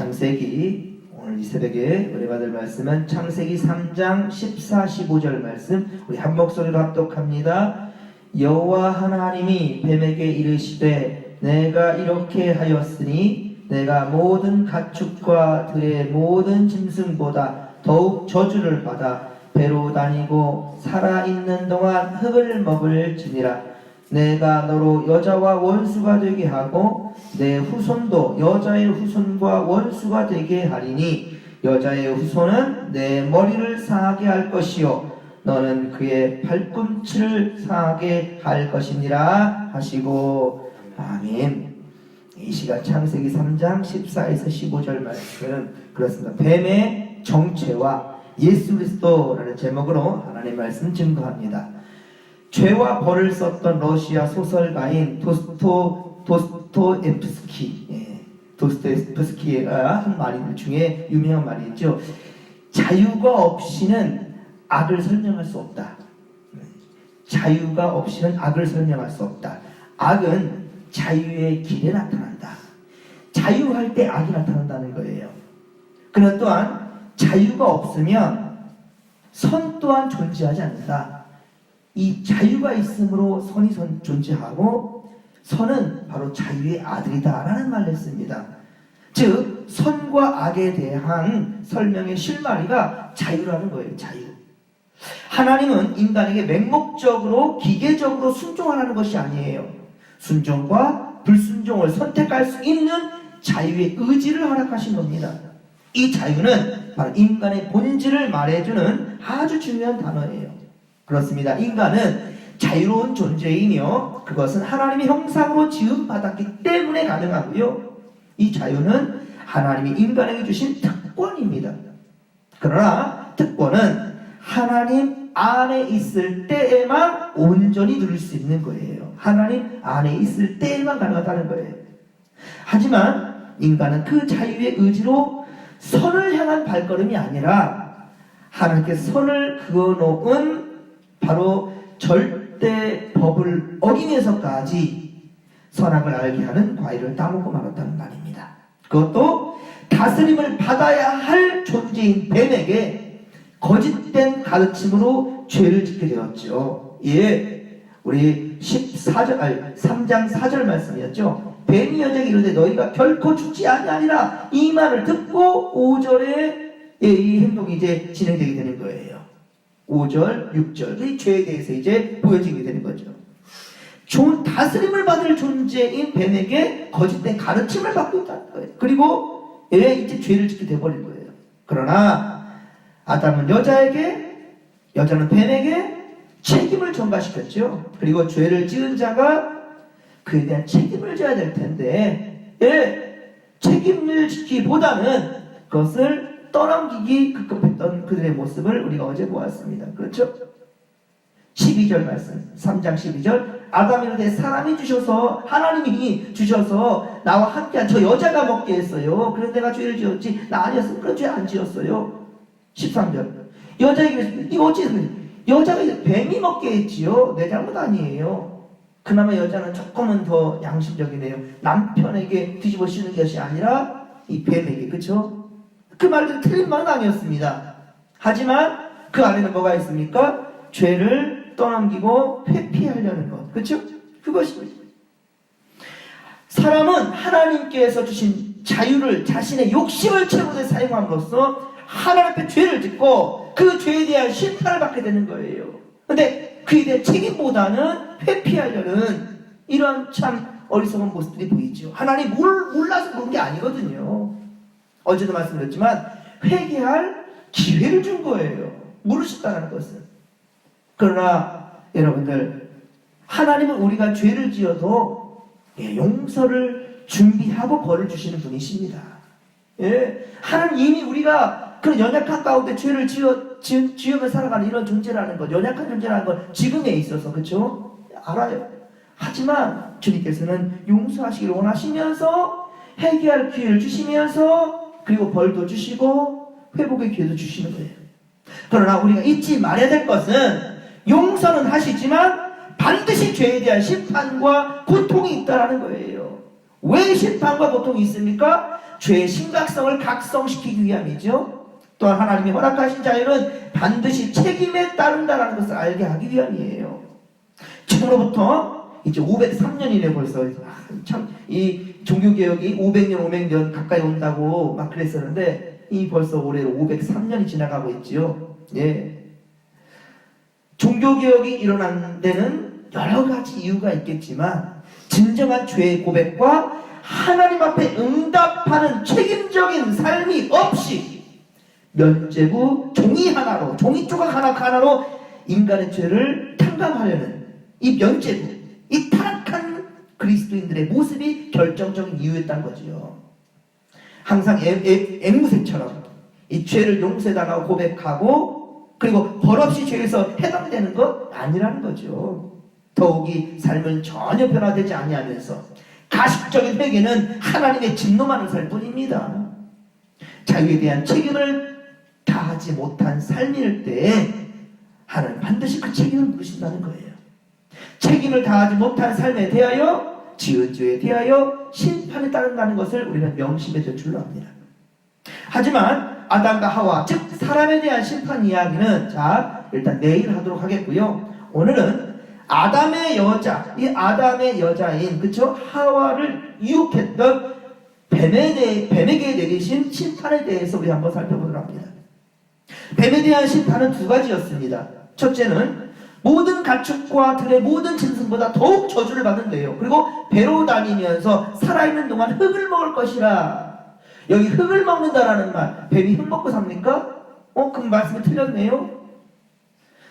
창세기, 오늘 이 새벽에 우리 받을 말씀은 창세기 3장 14, 15절 말씀, 우리 한 목소리로 합독합니다. 여호와 하나님이 뱀에게 이르시되 내가 이렇게 하였으니 내가 모든 가축과 들의 모든 짐승보다 더욱 저주를 받아 배로 다니고 살아있는 동안 흙을 먹을지니라. 내가 너로 여자와 원수가 되게 하고 내 후손도 여자의 후손과 원수가 되게 하리니 여자의 후손은 내 머리를 상하게 할 것이요 너는 그의 발꿈치를 상하게 할 것이니라 하시고. 아멘. 이 시간 창세기 3장 14에서 15절 말씀 그렇습니다. 뱀의 정체와 예수 그리스도라는 제목으로 하나님의 말씀 증거합니다. 죄와 벌을 썼던 러시아 소설가인 도스토옙스키가 한 말 중에 유명한 말이 있죠. 자유가 없이는 악을 설명할 수 없다. 자유가 없이는 악을 설명할 수 없다. 악은 자유의 길에 나타난다. 자유할 때 악이 나타난다는 거예요. 그러나 또한 자유가 없으면 선 또한 존재하지 않는다. 이 자유가 있으므로 선이 존재하고 선은 바로 자유의 아들이다 라는 말을 했습니다. 즉 선과 악에 대한 설명의 실마리가 자유라는 거예요. 자유. 하나님은 인간에게 맹목적으로 기계적으로 순종하라는 것이 아니에요. 순종과 불순종을 선택할 수 있는 자유의 의지를 허락하신 겁니다. 이 자유는 바로 인간의 본질을 말해주는 아주 중요한 단어예요. 그렇습니다. 인간은 자유로운 존재이며 그것은 하나님의 형상으로 지음받았기 때문에 가능하고요. 이 자유는 하나님이 인간에게 주신 특권입니다. 그러나 특권은 하나님 안에 있을 때에만 온전히 누릴 수 있는 거예요. 하나님 안에 있을 때에만 가능하다는 거예요. 하지만 인간은 그 자유의 의지로 선을 향한 발걸음이 아니라 하나님께서 선을 그어놓은 바로 절대 법을 어기면서까지 선악을 알게 하는 과일을 따먹고 말았다는 말입니다. 그것도 다스림을 받아야 할 존재인 뱀에게 거짓된 가르침으로 죄를 짓게 되었죠. 예, 우리 3장 4절 말씀이었죠. 뱀이 여자에게 이르되 너희가 결코 죽지 아니하리라 이 말을 듣고 5절에 이 행동이 이제 진행되게 되는 거예요. 5절, 6절 이 죄에 대해서 이제 보여지게 되는 거죠. 좋은 다스림을 받을 존재인 뱀에게 거짓된 가르침을 받고 있다는 거예요. 그리고 이제 죄를 짓게 돼버린 거예요. 그러나 아담은 여자에게, 여자는 뱀에게 책임을 전가시켰죠. 그리고 죄를 지은 자가 그에 대한 책임을 져야 될 텐데 책임을 지기보다는 그것을 떠넘기기 급급했던 그들의 모습을 우리가 어제 보았습니다. 그렇죠? 12절 말씀 3장 12절 아담이 이르되 사람이 주셔서 하나님이 주셔서 나와 함께한 저 여자가 먹게 했어요. 그래서 내가 죄를 지었지 나 아니었으면 그런 죄 안 지었어요. 13절 여자에게 이거 어찌 여자가 뱀이 먹게 했지요. 내 잘못 아니에요. 그나마 여자는 조금은 더 양심적이네요. 남편에게 뒤집어 씌우는 것이 아니라 이 뱀에게. 그렇죠? 그 말도 틀린 말은 아니었습니다. 하지만 그 안에는 뭐가 있습니까? 죄를 떠넘기고 회피하려는 것. 그렇죠? 그것입니다. 사람은 하나님께서 주신 자유를 자신의 욕심을 채우는 데 사용함으로써 하나님 앞에 죄를 짓고 그 죄에 대한 심판을 받게 되는 거예요. 그런데 그에 대한 책임보다는 회피하려는 이런 참 어리석은 모습들이 보이죠. 하나님 몰라서 그런 게 아니거든요. 어제도 말씀드렸지만 회개할 기회를 준 거예요. 모르셨다는 것은. 그러나 여러분들 하나님은 우리가 죄를 지어도 용서를 준비하고 벌을 주시는 분이십니다. 하나님 이미 우리가 그런 연약한 가운데 죄를 지으며 살아가는 이런 존재라는 것, 연약한 존재라는 걸 지금에 있어서 그렇죠? 알아요. 하지만 주님께서는 용서하시기를 원하시면서 회개할 기회를 주시면서 그리고 벌도 주시고 회복의 기회도 주시는 거예요. 그러나 우리가 잊지 말아야 될 것은 용서는 하시지만 반드시 죄에 대한 심판과 고통이 있다라는 거예요. 왜 심판과 고통이 있습니까? 죄의 심각성을 각성시키기 위함이죠. 또한 하나님이 허락하신 자유는 반드시 책임에 따른다는 것을 알게 하기 위함이에요. 지금으로부터 이제 503년이네 벌써. 참 이 종교개혁이 500년 가까이 온다고 막 그랬었는데 이 벌써 올해로 503년이 지나가고 있지요. 예. 종교개혁이 일어난 데는 여러 가지 이유가 있겠지만 진정한 죄의 고백과 하나님 앞에 응답하는 책임적인 삶이 없이 면죄부 종이 하나로, 종이 조각 하나로 인간의 죄를 탕감하려는 이 면죄부, 이 타락한 그리스도인들의 모습이 결정적인 이유였다는 거지요. 항상 앵무새처럼 이 죄를 용서해달라고 고백하고 그리고 벌없이 죄에서 해방되는 것 아니라는 거죠. 더욱이 삶은 전혀 변화되지 아니하면서 가식적인 회개는 하나님의 진노만을 살 뿐입니다. 자유에 대한 책임을 다하지 못한 삶일 때에 하나님 반드시 그 책임을 물으신다는 거예요. 책임을 다하지 못한 삶에 대하여 지은 죄에 대하여 심판에 따른다는 것을 우리는 명심해야 될 줄로 압니다. 하지만 아담과 하와 즉 사람에 대한 심판 이야기는 자 일단 내일 하도록 하겠고요. 오늘은 아담의 여자, 이 아담의 여자인 그쵸 하와를 유혹했던 뱀에게 내리신 심판에 대해서 우리 한번 살펴보도록 합니다. 뱀에 대한 심판은 두 가지였습니다. 첫째는 모든 가축과 들의 모든 짐승보다 더욱 저주를 받는데요. 그리고 배로 다니면서 살아있는 동안 흙을 먹을 것이라. 여기 흙을 먹는다라는 말, 뱀이 흙 먹고 삽니까? 그 말씀이 틀렸네요.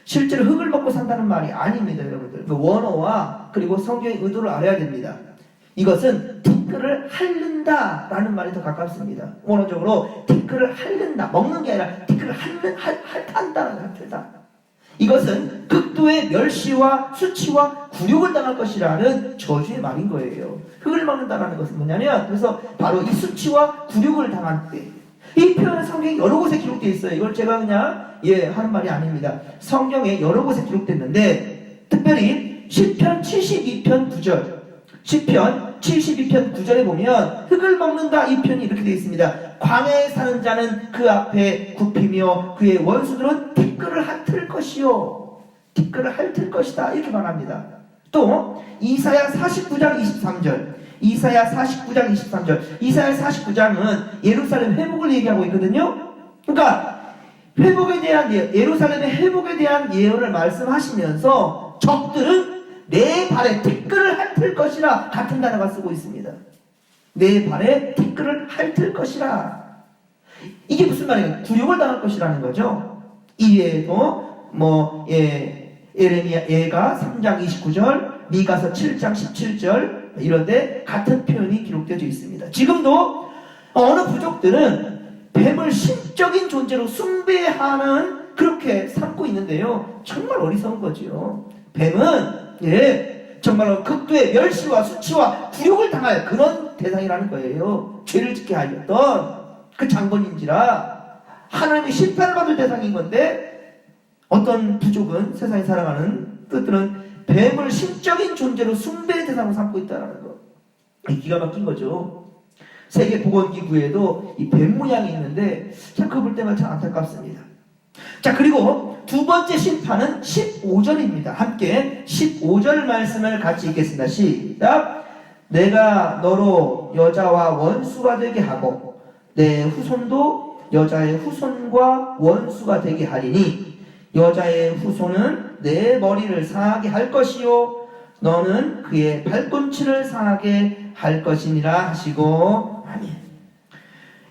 실제로 흙을 먹고 산다는 말이 아닙니다, 여러분들. 그 원어와 그리고 성경의 의도를 알아야 됩니다. 이것은 티끌을 핥는다라는 말이 더 가깝습니다. 원어적으로 티끌을 핥는다, 먹는 게 아니라 티끌을 핥는다. 이것은 극도의 멸시와 수치와 굴욕을 당할 것이라는 저주의 말인 거예요. 흙을 먹는다라는 것은 뭐냐면 그래서 바로 이 수치와 굴욕을 당할 때 이 표현은 성경에 여러 곳에 기록되어 있어요. 이걸 제가 그냥 하는 말이 아닙니다. 성경에 여러 곳에 기록됐는데 특별히 시편 72편 9절 시편 72편 9절에 보면 흙을 먹는다 이 표현이 이렇게 되어 있습니다. 광야에 사는 자는 그 앞에 굽히며 그의 원수들은 티끌을 핥을 것이요 티끌을 핥을 것이다 이렇게 말합니다. 또 이사야 49장 23절 이사야 49장은 예루살렘 회복을 얘기하고 있거든요. 그러니까 회복에 대한 예루살렘의 회복에 대한 예언을 말씀하시면서 적들은 내 발에 티끌을 핥을 것이라 같은 단어가 쓰고 있습니다. 내 발에 티끌을 핥을 것이라. 이게 무슨 말이에요? 굴욕을 당할 것이라는 거죠. 이외에도 예레미야가 3장 29절, 미가서 7장 17절 이런데 같은 표현이 기록되어 있습니다. 지금도 어느 부족들은 뱀을 신적인 존재로 숭배하는 그렇게 삼고 있는데요. 정말 어리석은 거지요. 뱀은 정말로 극도의 멸시와 수치와 굴욕을 당할 그런 대상이라는 거예요. 죄를 짓게 하였던 그 장본인지라 하나님의 심판을 받을 대상인 건데 어떤 부족은 세상에 살아가는 뜻들은 뱀을 신적인 존재로 숭배의 대상으로 삼고 있다는 거. 기가 막힌 거죠. 세계보건기구에도 이 뱀 모양이 있는데 참 그거 볼 때마다 참 안타깝습니다. 자, 그리고 두 번째 심판은 15절입니다. 함께 15절 말씀을 같이 읽겠습니다. 시작. 내가 너로 여자와 원수가 되게 하고 내 후손도 여자의 후손과 원수가 되게 하리니 여자의 후손은 내 머리를 상하게 할 것이요 너는 그의 발꿈치를 상하게 할 것이니라 하시고 아멘.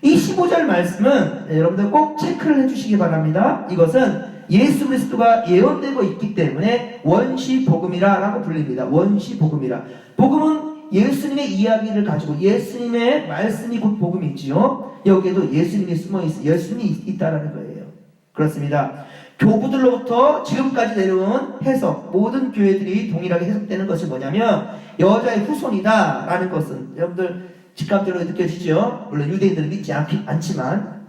이 15절 말씀은 여러분들 꼭 체크를 해주시기 바랍니다. 이것은 예수 그리스도가 예언되고 있기 때문에 원시복음이라고 불립니다. 원시복음이라. 복음은 예수님의 이야기를 가지고 예수님의 말씀이 곧 복음이지요. 여기에도 예수님이 숨어있어요. 예수님이 있다라는 거예요. 그렇습니다. 교부들로부터 지금까지 내려온 해석, 모든 교회들이 동일하게 해석되는 것이 뭐냐면 여자의 후손이다 라는 것은 여러분들 직감적으로 느껴지죠? 물론 유대인들은 믿지 않지만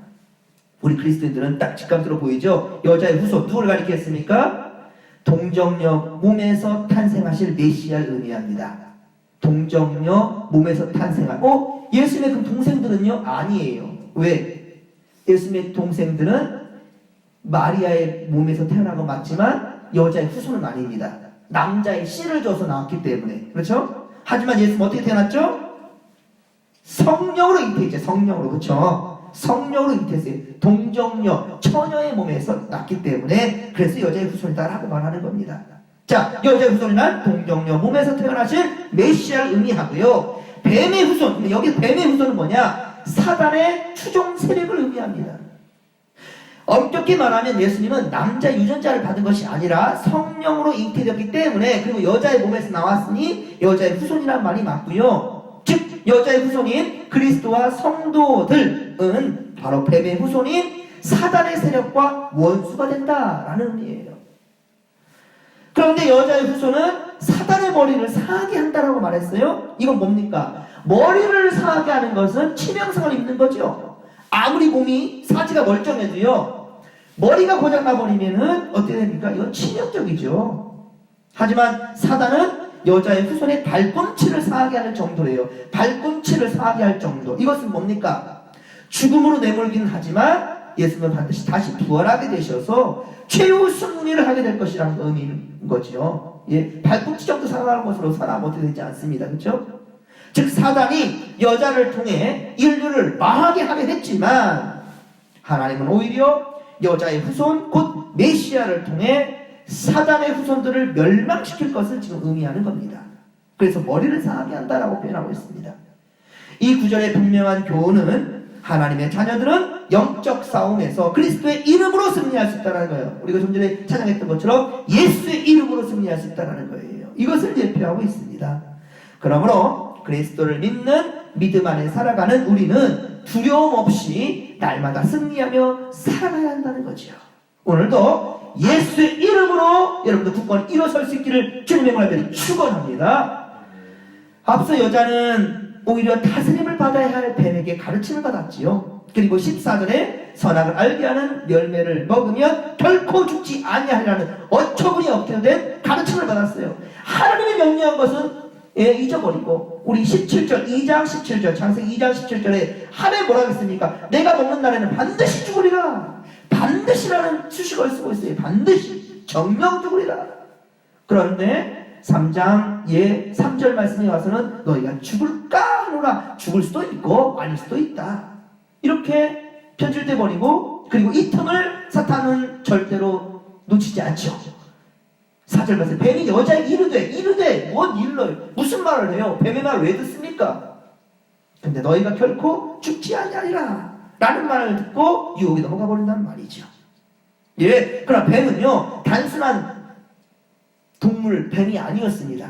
우리 그리스도인들은 딱 직감적으로 보이죠? 여자의 후손, 누구를 가리켰습니까? 동정녀 몸에서 탄생하실 메시아를 의미합니다. 동정녀 몸에서 탄생한. 예수님의 그 동생들은요? 아니에요. 왜? 예수님의 동생들은 마리아의 몸에서 태어난 건 맞지만 여자의 후손은 아닙니다. 남자의 씨를 줘서 나왔기 때문에. 그렇죠? 하지만 예수님은 어떻게 태어났죠? 성령으로 잉태했죠. 성령으로. 그렇죠? 성령으로 잉태했어요. 동정녀, 처녀의 몸에서 났기 때문에 그래서 여자의 후손이다라고 말하는 겁니다. 자, 여자의 후손이란 동정녀 몸에서 태어나실 메시아를 의미하고요. 뱀의 후손, 근데 여기 뱀의 후손은 뭐냐? 사단의 추종 세력을 의미합니다. 엄격히 말하면 예수님은 남자 유전자를 받은 것이 아니라 성령으로 잉태되었기 때문에, 그리고 여자의 몸에서 나왔으니 여자의 후손이란 말이 맞고요. 즉 여자의 후손인 그리스도와 성도들은 바로 뱀의 후손인 사단의 세력과 원수가 된다라는 의미예요. 그런데 여자의 후손은 사단의 머리를 상하게 한다라고 말했어요. 이건 뭡니까? 머리를 상하게 하는 것은 치명상을 입는 거죠. 아무리 몸이 사지가 멀쩡해도요, 머리가 고장나버리면은 어떻게 됩니까? 이건 치명적이죠. 하지만 사단은 여자의 후손의 발꿈치를 상하게 하는 정도예요. 발꿈치를 상하게 할 정도. 이것은 뭡니까? 죽음으로 내몰기는 하지만 예수님은 반드시 다시 부활하게 되셔서 최후 승리를 하게 될 것이라는 의미인 거죠. 예, 발꿈치 정도 상하는 것으로 살아면 어떻게 되지 않습니다. 그렇죠? 즉 사단이 여자를 통해 인류를 망하게 하게 됐지만 하나님은 오히려 여자의 후손 곧 메시아를 통해 사단의 후손들을 멸망시킬 것을 지금 의미하는 겁니다. 그래서 머리를 상하게 한다라고 표현하고 있습니다. 이 구절의 분명한 교훈은 하나님의 자녀들은 영적 싸움에서 그리스도의 이름으로 승리할 수 있다는 거예요. 우리가 좀 전에 찬양했던 것처럼 예수의 이름으로 승리할 수 있다는 거예요. 이것을 예표하고 있습니다. 그러므로 그리스도를 믿는 믿음 안에 살아가는 우리는 두려움 없이 날마다 승리하며 살아가야 한다는 거죠. 오늘도 예수의 이름으로 여러분들 굳건히 일어설 수 있기를 주님의 말씀이 축원합니다. 앞서 여자는 오히려 다스림을 받아야 할 뱀에게 가르침을 받았지요. 그리고 14절에 선악을 알게 하는 열매를 먹으면 결코 죽지 아니하리라는 어처구니 없게 된 가르침을 받았어요. 하나님이 명령한 것은 잊어버리고, 우리 17절, 2장 17절, 창세기 2장 17절에 하나님 뭐라고 했습니까? 내가 먹는 날에는 반드시 죽으리라. 반드시라는 수식어를 쓰고 있어요. 반드시. 정령 죽으리라. 그런데 3장 3절 말씀에 와서는 너희가 죽을까 하노라. 죽을 수도 있고 아닐 수도 있다. 이렇게 편질돼 버리고, 그리고 이 틈을 사탄은 절대로 놓치지 않죠. 4절 말씀, 뱀이 여자에게 이르되 뭔 일러요? 무슨 말을 해요? 뱀의 말을 왜 듣습니까? 근데 너희가 결코 죽지 아니하리라 라는 말을 듣고 유혹이 넘어가 버린다는 말이죠. 예, 그러나 뱀은요 단순한 동물 뱀이 아니었습니다.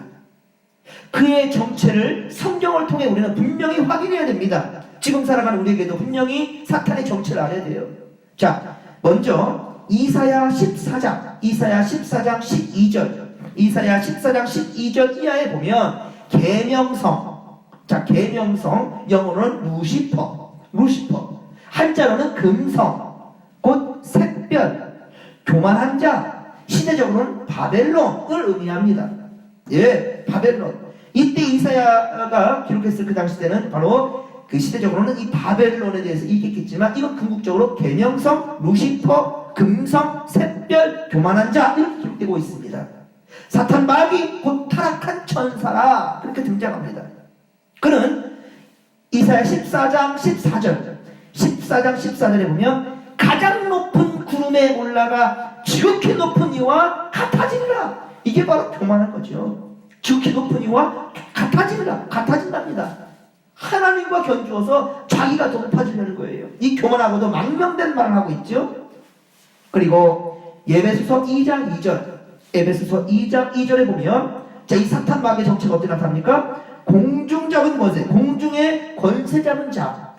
그의 정체를 성경을 통해 우리는 분명히 확인해야 됩니다. 지금 살아가는 우리에게도 분명히 사탄의 정체를 알아야 돼요. 자, 먼저 이사야 14장 12절, 이사야 14장 12절 이하에 보면 계명성, 자, 계명성, 영어로는 루시퍼, 한자로는 금성, 곧 샛별, 교만한 자, 시대적으로는 바벨론을 의미합니다. 예, 바벨론. 이때 이사야가 기록했을 그 당시 때는 바로 그 시대적으로는 이 바벨론에 대해서 얘기했겠지만, 이건 궁극적으로 계명성, 루시퍼, 금성, 샛별, 교만한 자, 이렇게 기록되고 있습니다. 사탄 마귀 곧 타락한 천사라 그렇게 등장합니다. 그는 이사야 14장 14절에 보면 가장 높은 구름에 올라가 지극히 높은 이와 같아지리라. 이게 바로 교만한 거죠. 지극히 높은 이와 같아진답니다. 하나님과 견주어서 자기가 더 높아지려는 거예요. 이 교만하고도 망명된 말을 하고 있죠. 그리고 에베소서 2장 2절에 보면, 자, 이 사탄 마귀의 정체가 어떻게 나타납니까? 공중 잡은 권세, 공중의 권세 잡은 자,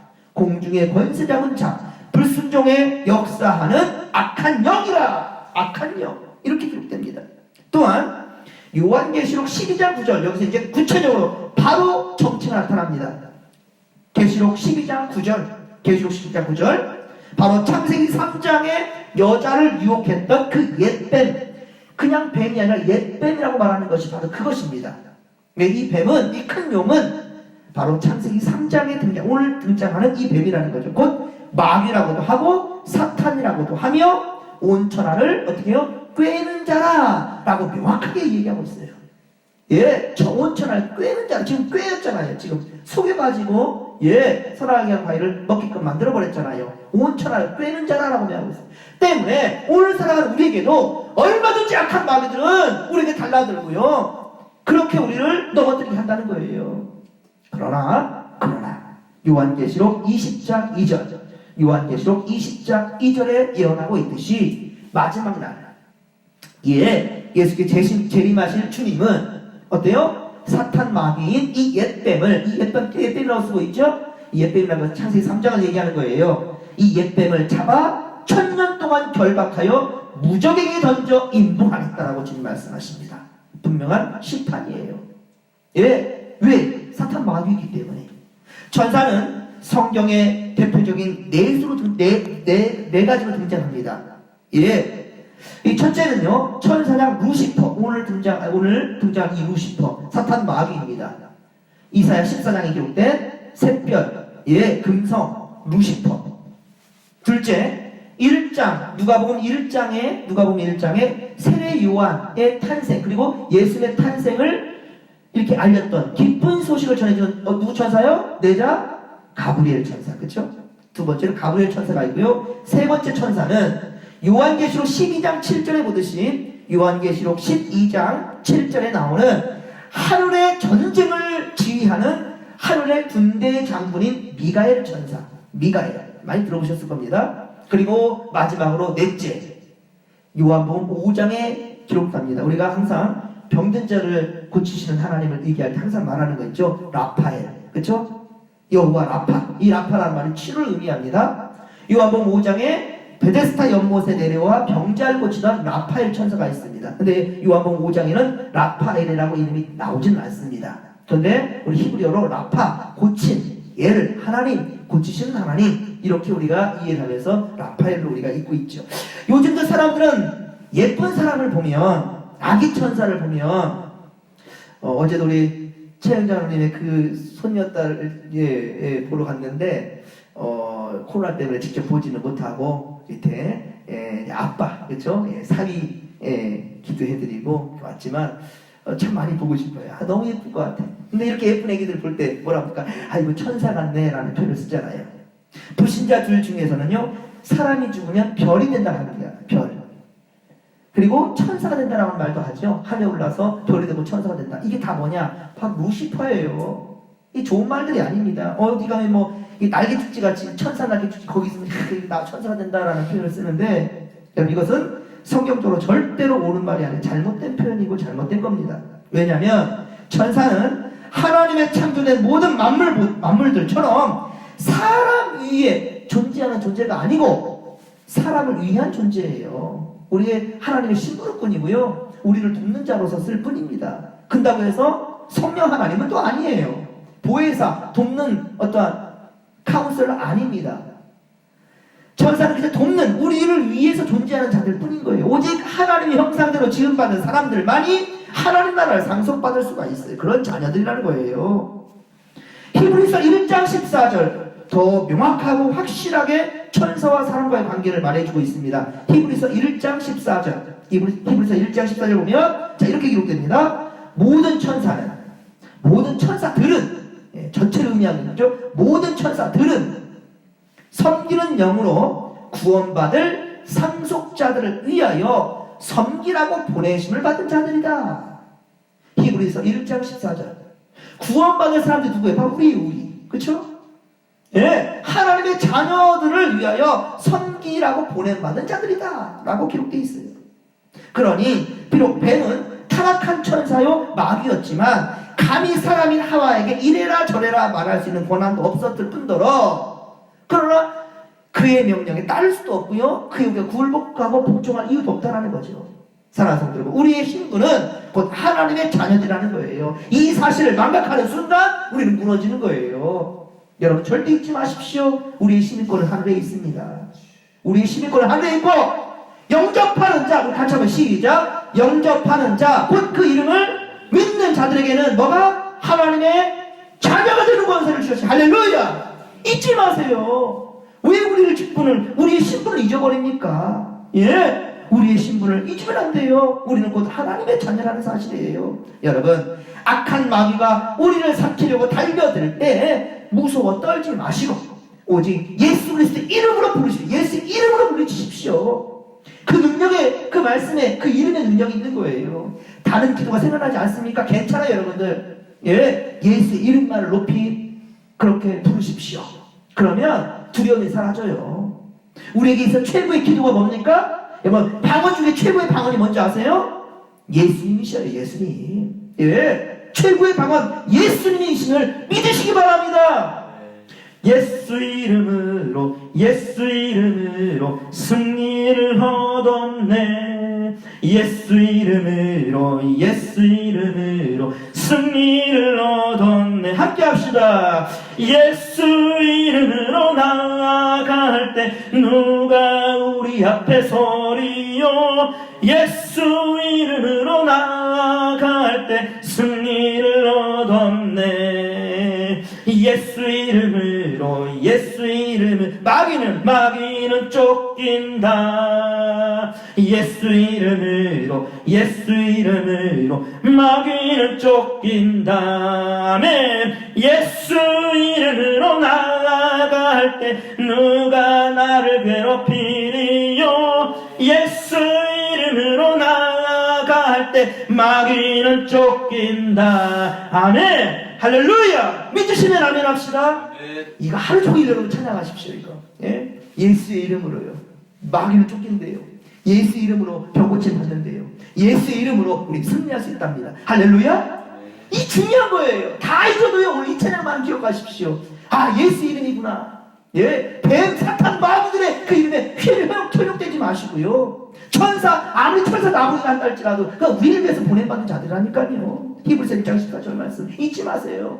불순종에 역사하는 악한 영이라. 이렇게 기록됩니다. 또한 요한계시록 12장 9절, 여기서 이제 구체적으로 바로 정체가 나타납니다. 계시록 12장 9절, 바로 창세기 3장에 여자를 유혹했던 그 옛뱀, 그냥 뱀이 아니라 옛뱀이라고 말하는 것이 바로 그것입니다. 이 뱀은, 이 큰 용은 바로 창세기 3장에 오늘 등장하는 이 뱀이라는 거죠. 곧 마귀라고도 하고 사탄이라고도 하며 온 천하를 어떻게 해요? 꿰는 자라라고 명확하게 얘기하고 있어요. 예, 저 온 천하를 꿰는 자라. 지금 꿰었잖아요. 지금 속여가지고 선악의 과일을 먹게끔 만들어버렸잖아요. 온 천하를 꿰는 자라라고 명하고 있어요. 때문에 오늘 살아가는 우리에게도 얼마든지 악한 마귀들은 우리에게 달라들고요, 그렇게 우리를 넘어뜨리게 한다는 거예요. 그러나 요한계시록 20장 2절, 요한계시록 20장 2절에 예언하고 있듯이 마지막 날 예수께 재림하실 주님은 어때요? 사탄 마귀인 이 옛뱀을, 옛뱀이라고 쓰고 있죠? 이 옛뱀이라는 것은 창세기 3장을 얘기하는 거예요. 이 옛뱀을 잡아 1000년 동안 결박하여 무적에게 던져 임부하겠다라고 주님 말씀하십니다. 분명한 심판이에요. 왜? 사탄 마귀이기 때문에. 천사는 성경의 대표적인 네 가지로 등장합니다. 이 첫째는요, 천사장 루시퍼. 오늘 등장한 이 루시퍼, 사탄 마귀입니다. 이사야 14장에 기록된 샛별, 금성, 루시퍼. 둘째, 1장, 누가복음 1장에 세례 요한의 탄생, 그리고 예수의 탄생을 이렇게 알렸던 기쁜 소식을 전해준 누구 천사요? 내자 가브리엘 천사. 그렇죠? 두 번째로 가브리엘 천사가 있고요. 세 번째 천사는 요한계시록 12장 7절에 보듯이 요한계시록 12장 7절에 나오는 하늘의 전쟁을 지휘하는 하늘의 군대의 장군인 미가엘 천사. 미가엘. 많이 들어보셨을 겁니다. 그리고 마지막으로 넷째, 요한복음 5장에 기록합니다. 우리가 항상 병든 자를 고치시는 하나님을 얘기할 때 항상 말하는 거 있죠? 라파엘. 그렇죠? 여호와 라파. 이 라파라는 말이 치료를 의미합니다. 요한복음 5장에 베데스다 연못에 내려와 병자를 고치던 라파엘 천사가 있습니다. 근데 요한복음 5장에는 라파엘이라고 이름이 나오진 않습니다. 그런데 우리 히브리어로 라파, 고친, 얘를 하나님, 고치시는 하나님, 이렇게 우리가 이해하면서 라파엘로 우리가 읽고 있죠. 요즘도 사람들은 예쁜 사람을 보면, 아기 천사를 보면, 어제도 우리 최영장님의 그 손녀딸을 보러 갔는데, 코로나 때문에 직접 보지는 못하고 밑에 아빠, 그렇죠? 사위 기도해드리고 왔지만 참 많이 보고 싶어요. 너무 예쁠 것 같아. 근데 이렇게 예쁜 애기들 볼 때 뭐라 합니까? 이거 천사 같네 라는 표현을 쓰잖아요. 불신자 둘 중에서는요, 사람이 죽으면 별이 된다고 합니다. 별. 그리고 천사가 된다라는 말도 하죠. 하늘에 올라서 별이 되고 천사가 된다. 이게 다 뭐냐? 바로 루시퍼예요. 이 좋은 말들이 아닙니다. 어디 가면 이 날개 축지 같이, 천사 날개 축지 거기 있으면 나 천사가 된다라는 표현을 쓰는데, 여러분, 이것은 성경적으로 절대로 옳은 말이 아니라 잘못된 표현이고 잘못된 겁니다. 왜냐하면 천사는 하나님의 창조된 모든 만물들처럼 사람 위에 존재하는 존재가 아니고 사람을 위한 존재예요. 우리의 하나님의 신부름꾼이고요, 우리를 돕는 자로서 쓸 뿐입니다. 그런다고 해서 성령 하나님은 또 아니에요. 보혜사, 돕는 어떠한 카운슬러 아닙니다. 천사는 그냥 돕는, 우리를 위해서 존재하는 자들 뿐인 거예요. 오직 하나님의 형상대로 지음받은 사람들만이 하나님 나라를 상속받을 수가 있어요. 그런 자녀들이라는 거예요. 히브리서 1장 14절 더 명확하고 확실하게 천사와 사람과의 관계를 말해주고 있습니다. 히브리서 1장 14절, 히브리서 1장 14절 보면 이렇게 기록됩니다. 모든 천사들은, 전체를 의미하는 거죠. 모든 천사들은 섬기는 영으로 구원받을 상속자들을 위하여 섬기라고 보내심을 받은 자들이다. 히브리서 1장 14절. 구원받을 사람들이 누구예요? 바로 우리. 그렇죠? 하나님의 자녀들을 위하여 섬기라고 보냄받은 자들이다 라고 기록되어 있어요. 그러니 비록 뱀은 타락한 천사요 마귀였지만 감히 사람인 하와에게 이래라 저래라 말할 수 있는 권한도 없었을 뿐더러, 그러나 그의 명령에 따를 수도 없고요, 그에게 굴복하고 복종할 이유도 없다는 거죠. 사랑하는 성도 여러분, 우리의 신분은 곧 하나님의 자녀들이라는 거예요. 이 사실을 망각하는 순간 우리는 무너지는 거예요. 여러분, 절대 잊지 마십시오. 우리의 시민권은 하늘에 있습니다. 우리의 시민권은 하늘에 있고, 영접하는 자, 우리 같이 한번 시작. 영접하는 자, 곧 그 이름을 믿는 믿는 자들에게는 뭐가? 하나님의 자녀가 되는 권세를 주셨어요. 할렐루야! 잊지 마세요. 왜 우리의 신분을 잊어버립니까? 예? 우리의 신분을 잊으면 안 돼요. 우리는 곧 하나님의 자녀라는 사실이에요. 여러분, 악한 마귀가 우리를 삼키려고 달려들 때 무서워 떨지 마시고 오직 예수 그리스도 이름으로 부르시고 예수 이름으로 부르짖으십시오. 그 능력에, 그 말씀에, 그 이름의 능력이 있는 거예요. 다른 기도가 생각나지 않습니까? 괜찮아요, 여러분들. 예, 예수 이름만을 높이 그렇게 부르십시오. 그러면 두려움이 사라져요. 우리에게 있어 최고의 기도가 뭡니까? 여러분, 방언 중에 최고의 방언이 뭔지 아세요? 예수님이셔요, 예수님. 예, 최고의 방언 예수님이신을 믿으시기 바랍니다. 예수 이름으로 승리를 얻었네. 예수 이름으로 승리를 얻었네. 함께 합시다. 예수 이름으로 나아갈 때 누가 우리 앞에 서리요. 예수 이름으로 나아갈 때 승리를 얻었네. 예수 이름으로 마귀는 쫓긴다. 예수 이름으로 마귀는 쫓긴다. 아멘. 예수 이름으로 나아갈 때 누가 나를 괴롭히리요. 예수 이름으로 나아갈 때 마귀는 쫓긴다. 아멘. 할렐루야! 믿으시면 아멘 합시다. 이거 하루 종일 여러분 찬양하십시오. 이거. 예? 예수의 이름으로요. 마귀는 쫓긴대요. 예수 이름으로 병고침 받는대요. 예수 이름으로 우리 승리할 수 있답니다. 할렐루야! 이 중요한 거예요. 다 잊어도요. 오늘 이 찬양만 기억하십시오. 아, 예수 이름이구나. 예? 뱀, 사탄, 마귀들의 그 이름에 현혹되지 마시고요. 아무리 천사 나무가 한다 할지라도 그 우리를 위해서 보낸받은 자들이라니까요. 히브리서 1장 14절 말씀 잊지 마세요.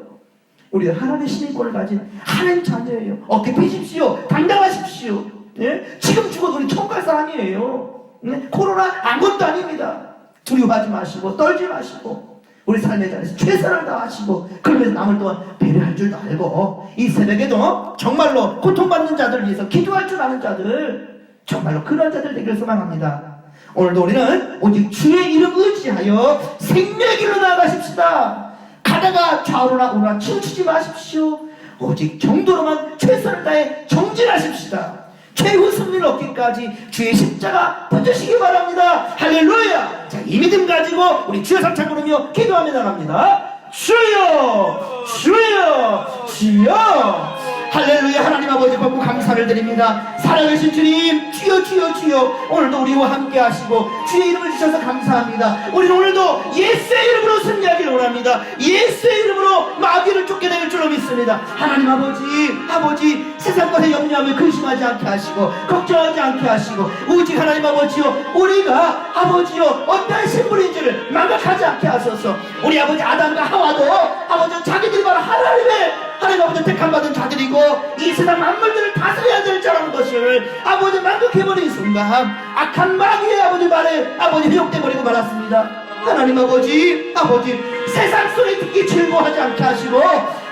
우리는 하나님의 시민권을 가진 하나님 자녀예요. 어깨 펴십시오. 당당하십시오. 예? 지금 죽어도 우리 천국 갈 사람이에요. 예? 코로나 아무것도 아닙니다. 두려워하지 마시고 떨지 마시고 우리 삶의 자리에서 최선을 다하시고 그러면서 남을 또한 배려할 줄도 알고 이 새벽에도 정말로 고통받는 자들을 위해서 기도할 줄 아는 자들 정말로 그런 자들 되기를 소망합니다. 오늘도 우리는 오직 주의 이름 의지하여 생명의 길로 나아가십시다. 가다가 좌우로나 우로나 치우치지 마십시오. 오직 정도로만 최선을 다해 정진하십시다. 최후 승리를 얻기까지 주의 십자가 붙으시기 바랍니다. 할렐루야. 자, 이 믿음 가지고 우리 주여 삼창 부르며 기도하며 나갑니다. 주여 주여 주여. 할렐루야. 하나님 아버지 보고 감사를 드립니다. 살아계신 주님 주여 주여 주여. 오늘도 우리와 함께 하시고 주의 이름을 주셔서 감사합니다. 우리는 오늘도 예수의 이름으로 승리하기를 원합니다. 예수의 이름으로 마귀를 쫓겨낼 줄로 믿습니다. 하나님 아버지 세상과의 염려함을 근심하지 않게 하시고 걱정하지 않게 하시고 오직 하나님 아버지요 우리가 아버지요 어떠한 신분인지를 망각하지 않게 하소서. 우리 아버지 아담과 하와도 아버지 자기들이 바로 하나님 아버지 택함받은 자들이고 이 세상 만물들을 다스려야 될 자라는 것을 아버지 망각해버린 순간 악한 마귀의 아버지 말에 아버지 회복돼버리고 말았습니다. 하나님 아버지 세상 소리 듣기 즐거워하지 않게 하시고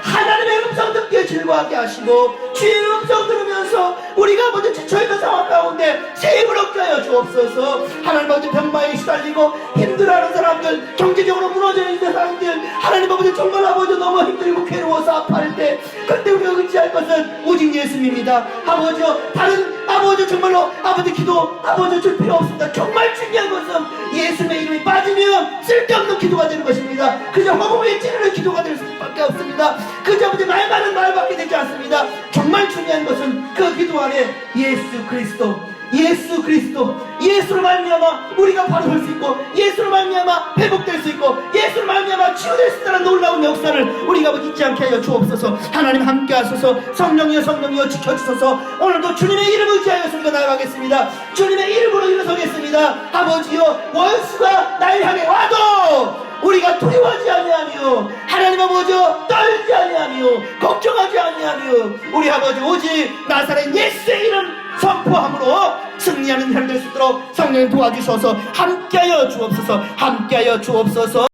하나님의 음성 듣기에 즐거워하게 하시고 주의 음성 들으면서 우리가 아버지 지쳐있는 상황 가운데 새 힘을 얻게 하여 주옵소서. 하나님 아버지 병마에 시달리고 힘들어하는 사람들 경제적으로 무너져 있는 사람들 하나님 아버지 정말 아버지 너무 힘들고 괴로워서 아파할 때 그때 우리가 의지할 것은 오직 예수님입니다. 아버지요 다른 아버지 정말로 아버지 기도 아버지 줄 필요 없습니다. 정말 중요한 것은 예수님의 이름이 빠지면 쓸데없는 기도가 되는 것입니다. 그저 허공에 찌르는 기도가 될 수밖에 없습니다. 그저 아버지 말 많은 말밖에 되지 않습니다. 정말 중요한 것은 그 기도 안에 예수 그리스도 예수로 말미암아 우리가 바로 설 수 있고 예수로 말미암아 회복될 수 있고 예수로 말미암아 치유될 수 있다는 놀라운 역사를 우리가 잊지 않게 하여 주옵소서. 하나님 함께 하소서. 성령이여 지켜주소서. 오늘도 주님의 이름 의지하여 우리가 나아가겠습니다. 주님의 이름으로 일어서겠습니다. 아버지여 원수가 날 향해 와도 우리가 두려워하지 아니하며 하나님 아버지여 떨지 아니하며 걱정하지 아니하며 우리 아버지 오직 나사렛 예수의 이름 선포함으로 승리하는 혈 될 수 있도록 성령 도와주셔서 함께하여 주옵소서.